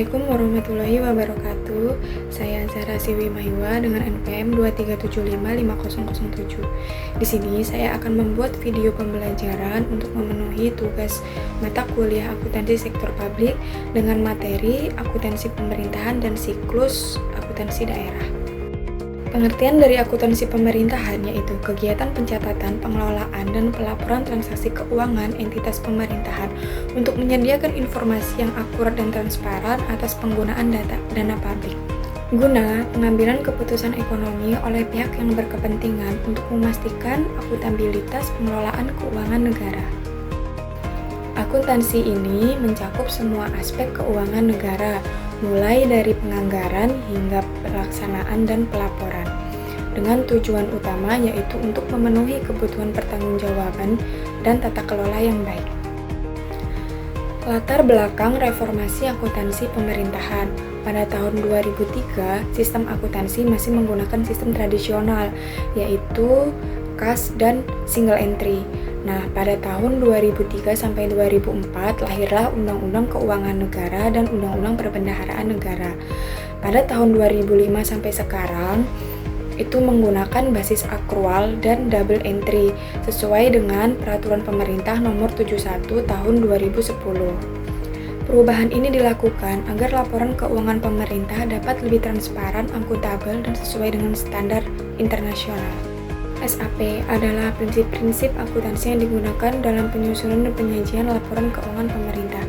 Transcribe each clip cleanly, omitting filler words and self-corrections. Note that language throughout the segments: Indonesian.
Assalamualaikum warahmatullahi wabarakatuh. Saya Zahra Siwi Mahiwa dengan NPM 237550007. Di sini saya akan membuat video pembelajaran untuk memenuhi tugas mata kuliah akuntansi sektor publik dengan materi akuntansi pemerintahan dan siklus akuntansi daerah. Pengertian dari akuntansi pemerintahan yaitu kegiatan pencatatan, pengelolaan, dan pelaporan transaksi keuangan entitas pemerintahan untuk menyediakan informasi yang akurat dan transparan atas penggunaan dana publik guna pengambilan keputusan ekonomi oleh pihak yang berkepentingan untuk memastikan akuntabilitas pengelolaan keuangan negara. Akuntansi ini mencakup semua aspek keuangan negara, mulai dari penganggaran hingga pelaksanaan dan pelaporan, dengan tujuan utama yaitu untuk memenuhi kebutuhan pertanggungjawaban dan tata kelola yang baik. Latar belakang reformasi akuntansi pemerintahan. Pada tahun 2003, sistem akuntansi masih menggunakan sistem tradisional, yaitu kas dan single entry. Nah, pada tahun 2003 sampai 2004 lahirlah Undang-Undang Keuangan Negara dan Undang-Undang Perbendaharaan Negara. Pada tahun 2005 sampai sekarang itu menggunakan basis akrual dan double entry sesuai dengan Peraturan Pemerintah Nomor 71 Tahun 2010. Perubahan ini dilakukan agar laporan keuangan pemerintah dapat lebih transparan, akuntabel, dan sesuai dengan standar internasional. SAP adalah prinsip-prinsip akuntansi yang digunakan dalam penyusunan dan penyajian laporan keuangan pemerintah.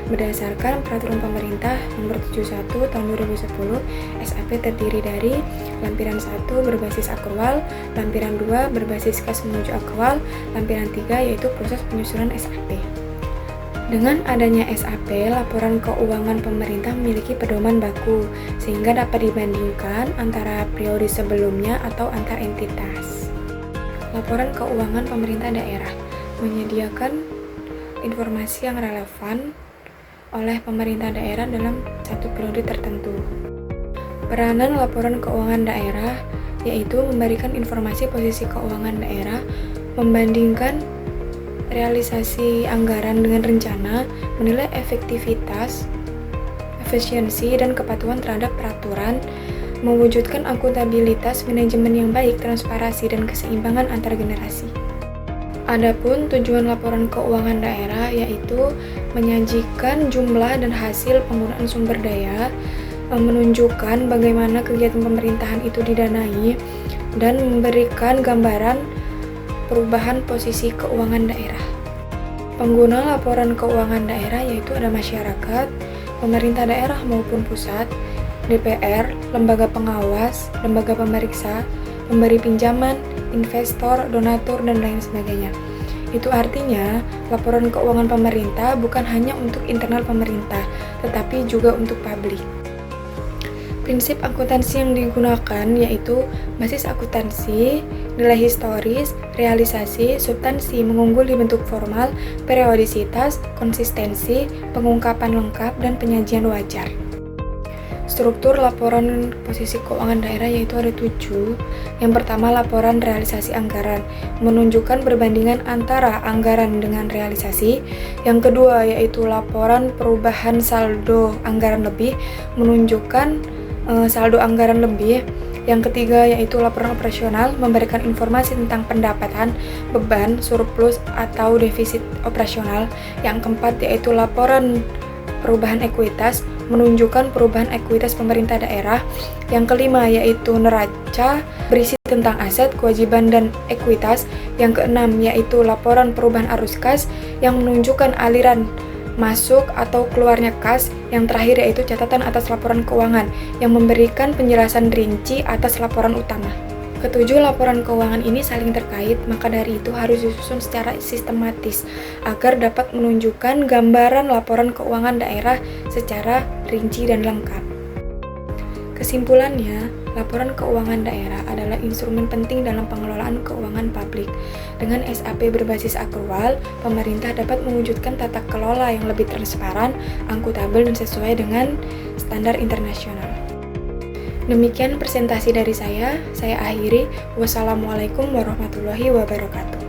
Berdasarkan Peraturan Pemerintah Nomor 71 Tahun 2010, SAP terdiri dari lampiran 1 berbasis akrual, lampiran 2 berbasis kas menuju akrual, lampiran 3 yaitu proses penyusunan SAP. Dengan adanya SAP, laporan keuangan pemerintah memiliki pedoman baku, sehingga dapat dibandingkan antara periode sebelumnya atau antar entitas. Laporan keuangan pemerintah daerah menyediakan informasi yang relevan oleh pemerintah daerah dalam satu periode tertentu. Peranan laporan keuangan daerah yaitu memberikan informasi posisi keuangan daerah, membandingkan realisasi anggaran dengan rencana, menilai efektivitas, efisiensi, dan kepatuhan terhadap peraturan, mewujudkan akuntabilitas, manajemen yang baik, transparansi, dan keseimbangan antar generasi. Adapun tujuan laporan keuangan daerah yaitu menyajikan jumlah dan hasil penggunaan sumber daya, menunjukkan bagaimana kegiatan pemerintahan itu didanai, dan memberikan gambaran perubahan posisi keuangan daerah. Pengguna laporan keuangan daerah yaitu ada masyarakat, pemerintah daerah maupun pusat, DPR, lembaga pengawas, lembaga pemeriksa, pemberi pinjaman, investor, donatur, dan lain sebagainya. Itu artinya, laporan keuangan pemerintah bukan hanya untuk internal pemerintah, tetapi juga untuk publik. Prinsip akuntansi yang digunakan yaitu basis akuntansi, nilai historis, realisasi, substansi mengunggul di bentuk formal, periodisitas, konsistensi, pengungkapan lengkap, dan penyajian wajar. Struktur laporan posisi keuangan daerah yaitu ada 7. Yang pertama, laporan realisasi anggaran, menunjukkan perbandingan antara anggaran dengan realisasi. Yang kedua, yaitu laporan perubahan saldo anggaran lebih, menunjukkan saldo anggaran lebih. Yang ketiga, yaitu laporan operasional, memberikan informasi tentang pendapatan, beban, surplus, atau defisit operasional. Yang keempat, yaitu laporan perubahan ekuitas, menunjukkan perubahan ekuitas pemerintah daerah. Yang kelima, yaitu neraca, berisi tentang aset, kewajiban, dan ekuitas. Yang keenam, yaitu laporan perubahan arus kas, yang menunjukkan aliran masuk atau keluarnya kas. Yang terakhir yaitu catatan atas laporan keuangan yang memberikan penjelasan rinci atas laporan utama. Ketujuh laporan keuangan ini saling terkait, maka dari itu harus disusun secara sistematis agar dapat menunjukkan gambaran laporan keuangan daerah secara rinci dan lengkap. Kesimpulannya, laporan keuangan daerah adalah instrumen penting dalam pengelolaan keuangan publik. Dengan SAP berbasis akrual, pemerintah dapat mewujudkan tata kelola yang lebih transparan, akuntabel, dan sesuai dengan standar internasional. Demikian presentasi dari saya akhiri. Wassalamualaikum warahmatullahi wabarakatuh.